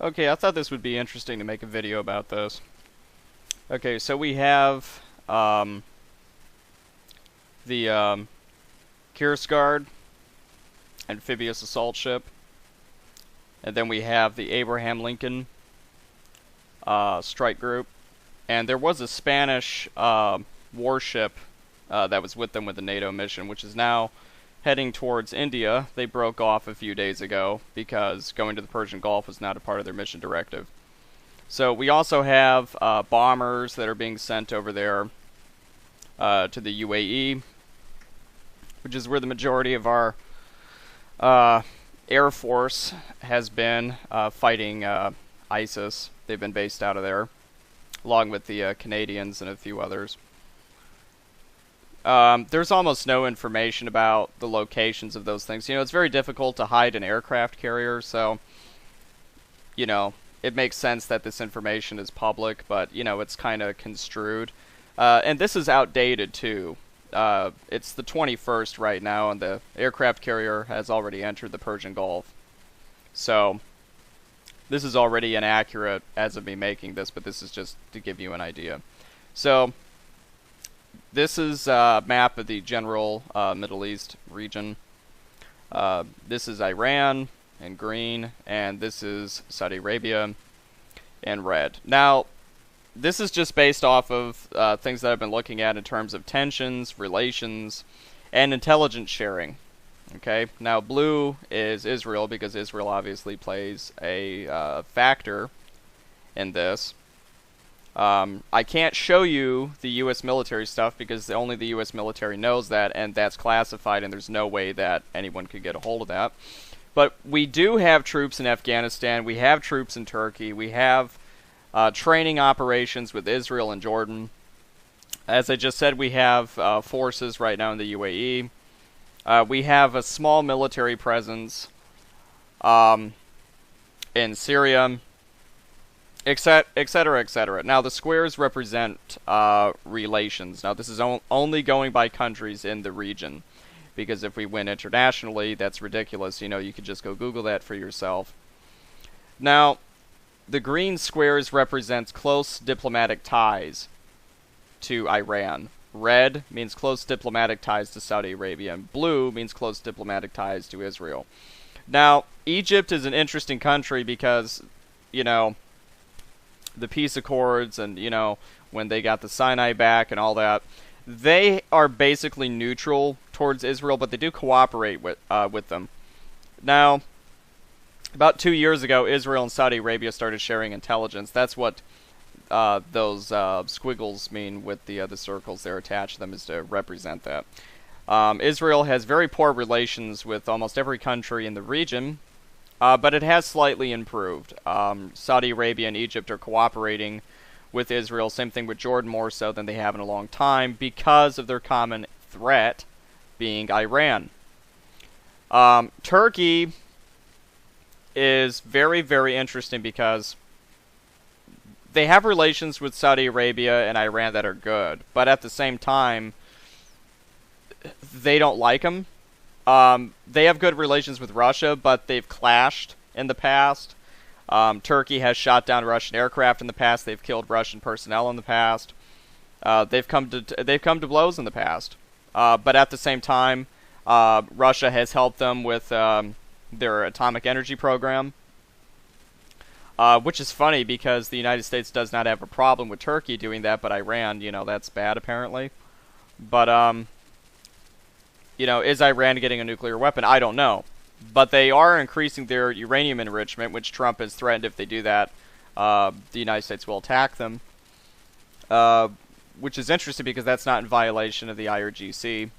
Okay, I thought this would be interesting to make a video about this. Okay, so we have the Guard amphibious assault ship, and then we have the Abraham Lincoln strike group, and there was a Spanish warship that was with them with the NATO mission, which is now heading towards India. They broke off a few days ago because going to the Persian Gulf was not a part of their mission directive. So we also have bombers that are being sent over there to the UAE, which is where the majority of our Air Force has been fighting ISIS. They've been based out of there, along with the Canadians and a few others. There's almost no information about the locations of those things. You know, it's very difficult to hide an aircraft carrier, so, you know, it makes sense that this information is public, but, you know, it's kind of construed. And this is outdated, too. It's the 21st right now, and the aircraft carrier has already entered the Persian Gulf. So, this is already inaccurate as of me making this, but this is just to give you an idea. So, this is a map of the general Middle East region. This is Iran in green, and this is Saudi Arabia in red. Now, this is just based off of things that I've been looking at in terms of tensions, relations, and intelligence sharing. Okay, now blue is Israel, because Israel obviously plays a factor in this. I can't show you the U.S. military stuff because only the U.S. military knows that, and that's classified, and there's no way that anyone could get a hold of that. But we do have troops in Afghanistan, we have troops in Turkey, we have training operations with Israel and Jordan. As I just said, we have forces right now in the UAE. We have a small military presence in Syria, etc., etc. Now, the squares represent relations. Now, this is only going by countries in the region, because if we went internationally, that's ridiculous. You know, you could just go Google that for yourself. Now, the green squares represents close diplomatic ties to Iran. Red means close diplomatic ties to Saudi Arabia, and blue means close diplomatic ties to Israel. Now, Egypt is an interesting country because, you know, the peace accords and, you know, when they got the Sinai back and all that, they are basically neutral towards Israel, but they do cooperate with them. Now, about 2 years ago, Israel and Saudi Arabia started sharing intelligence. That's what those squiggles mean with the circles they're attached to them, is to represent that. Israel has very poor relations with almost every country in the region, but it has slightly improved. Saudi Arabia and Egypt are cooperating with Israel, same thing with Jordan, more so than they have in a long time, because of their common threat being Iran. Turkey is very, very interesting because they have relations with Saudi Arabia and Iran that are good, but at the same time, they don't like them. They have good relations with Russia, but they've clashed in the past. Turkey has shot down Russian aircraft in the past. They've killed Russian personnel in the past. They've come to blows in the past. But at the same time, Russia has helped them with their atomic energy program, which is funny because the United States does not have a problem with Turkey doing that, but Iran, you know, that's bad apparently. But you know, is Iran getting a nuclear weapon? I don't know. But they are increasing their uranium enrichment, which Trump has threatened if they do that, the United States will attack them. Which is interesting because that's not in violation of the IRGC,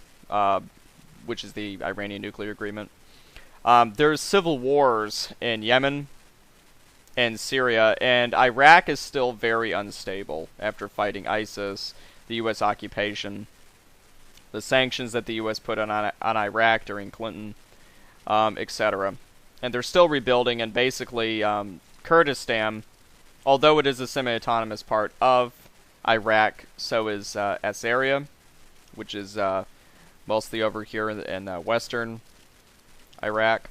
which is the Iranian nuclear agreement. There's civil wars in Yemen and Syria, and Iraq is still very unstable after fighting ISIS, the U.S. occupation, the sanctions that the U.S. put on Iraq during Clinton, etc. And they're still rebuilding, and basically Kurdistan, although it is a semi-autonomous part of Iraq, so is Assyria, which is mostly over here in western Iraq.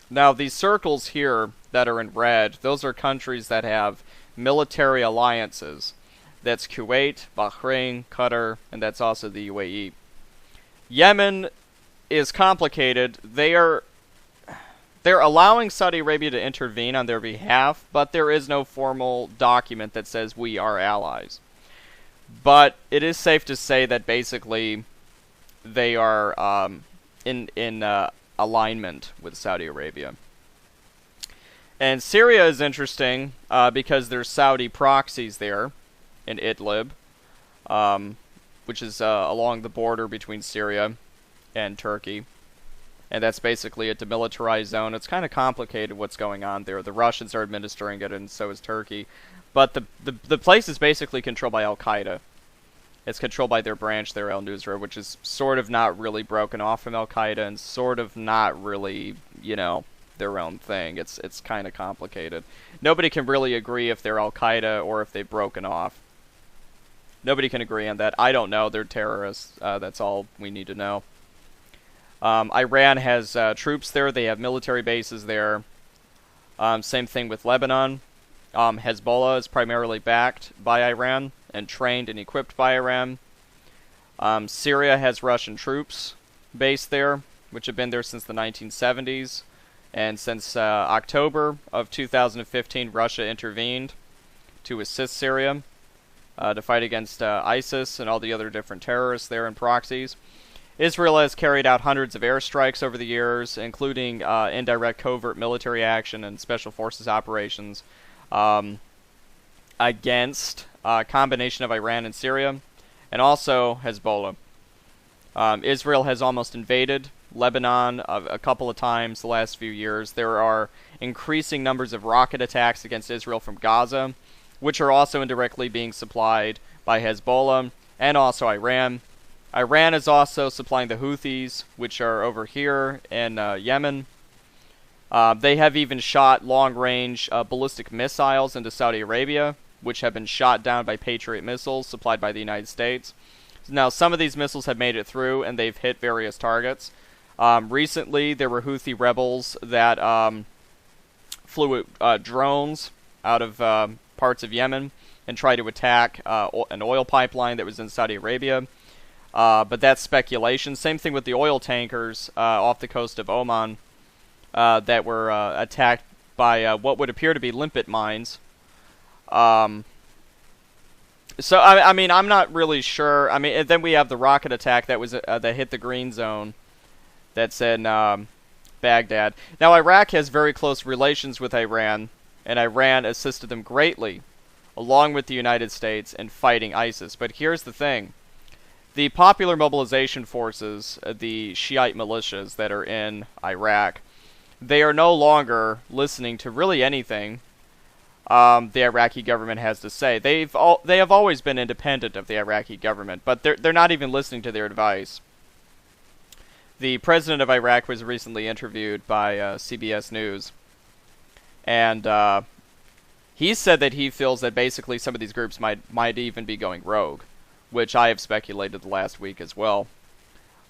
Now, these circles here that are in red, those are countries that have military alliances. That's Kuwait, Bahrain, Qatar, and that's also the UAE. Yemen is complicated. They're allowing Saudi Arabia to intervene on their behalf, but there is no formal document that says we are allies. But it is safe to say that basically they are in alignment with Saudi Arabia. And Syria is interesting because there's Saudi proxies there in Idlib, which is along the border between Syria and Turkey. And that's basically a demilitarized zone. It's kind of complicated what's going on there. The Russians are administering it, and so is Turkey. But the place is basically controlled by Al-Qaeda. It's controlled by their branch there, al-Nusra, which is sort of not really broken off from Al-Qaeda and sort of not really, you know, their own thing. It's kind of complicated. Nobody can really agree if they're Al-Qaeda or if they've broken off. Nobody can agree on that. I don't know. They're terrorists. That's all we need to know. Iran has troops there. They have military bases there. Same thing with Lebanon. Hezbollah is primarily backed by Iran and trained and equipped by Iran. Syria has Russian troops based there, which have been there since the 1970s. And since October of 2015, Russia intervened to assist Syria to fight against ISIS and all the other different terrorists there and proxies. Israel has carried out hundreds of airstrikes over the years, including indirect covert military action and special forces operations against a combination of Iran and Syria, and also Hezbollah. Israel has almost invaded Lebanon a couple of times the last few years. There are increasing numbers of rocket attacks against Israel from Gaza, which are also indirectly being supplied by Hezbollah and also Iran. Iran is also supplying the Houthis, which are over here in Yemen. They have even shot long-range ballistic missiles into Saudi Arabia, which have been shot down by Patriot missiles supplied by the United States. Now, some of these missiles have made it through, and they've hit various targets. Recently, there were Houthi rebels that flew drones out of parts of Yemen and tried to attack an oil pipeline that was in Saudi Arabia. But that's speculation. Same thing with the oil tankers off the coast of Oman that were attacked by what would appear to be limpet mines. So I mean, I'm not really sure. I mean, and then we have the rocket attack that was that hit the green zone. That's in Baghdad. Now, Iraq has very close relations with Iran, and Iran assisted them greatly, along with the United States, in fighting ISIS. But here's the thing. The Popular Mobilization Forces, the Shiite militias that are in Iraq, they are no longer listening to really anything the Iraqi government has to say. They have always been independent of the Iraqi government, but they're not even listening to their advice. The president of Iraq was recently interviewed by CBS News, and he said that he feels that basically some of these groups might even be going rogue, which I have speculated the last week as well.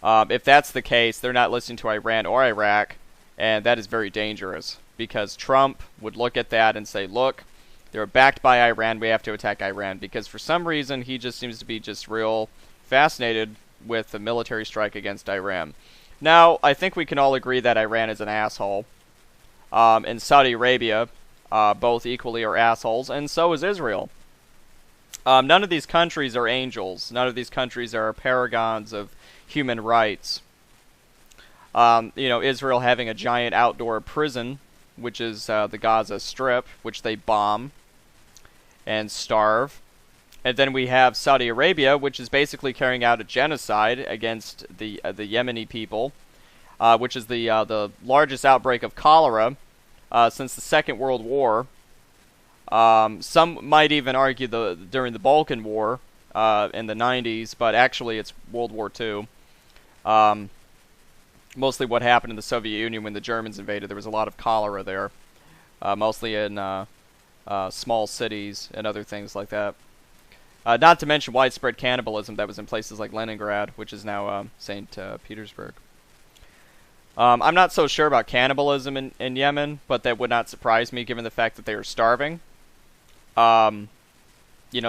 If that's the case, they're not listening to Iran or Iraq, and that is very dangerous, because Trump would look at that and say, look, they're backed by Iran, we have to attack Iran, because for some reason he just seems to be just real fascinated with the military strike against Iran. Now, I think we can all agree that Iran is an asshole, and Saudi Arabia, both equally are assholes, and so is Israel. None of these countries are angels. None of these countries are paragons of human rights. Israel having a giant outdoor prison, which is the Gaza Strip, which they bomb and starve. And then we have Saudi Arabia, which is basically carrying out a genocide against the Yemeni people, which is the largest outbreak of cholera since the Second World War. Some might even argue during the Balkan War in the 90s, but actually it's World War II. Mostly what happened in the Soviet Union when the Germans invaded. There was a lot of cholera there, mostly in small cities and other things like that. Not to mention widespread cannibalism that was in places like Leningrad, which is now St. Petersburg. I'm not so sure about cannibalism in Yemen, but that would not surprise me given the fact that they are starving. Um,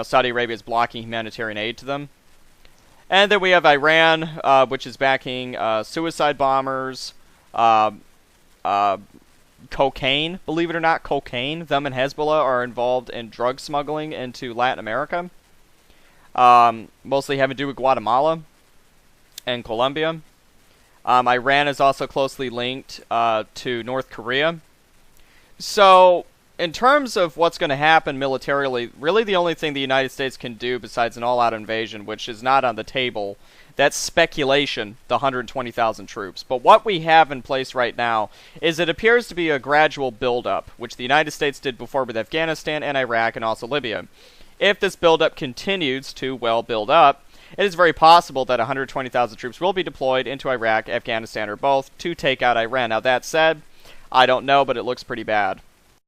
Saudi Arabia is blocking humanitarian aid to them. And then we have Iran, which is backing suicide bombers, uh, uh, cocaine. Believe it or not, cocaine. Them and Hezbollah are involved in drug smuggling into Latin America, mostly having to do with Guatemala and Colombia. Iran is also closely linked to North Korea. So, in terms of what's going to happen militarily, really the only thing the United States can do besides an all-out invasion, which is not on the table, that's speculation, the 120,000 troops. But what we have in place right now is it appears to be a gradual buildup, which the United States did before with Afghanistan and Iraq and also Libya. If this buildup continues to, well, build up, it is very possible that 120,000 troops will be deployed into Iraq, Afghanistan, or both to take out Iran. Now, that said, I don't know, but it looks pretty bad.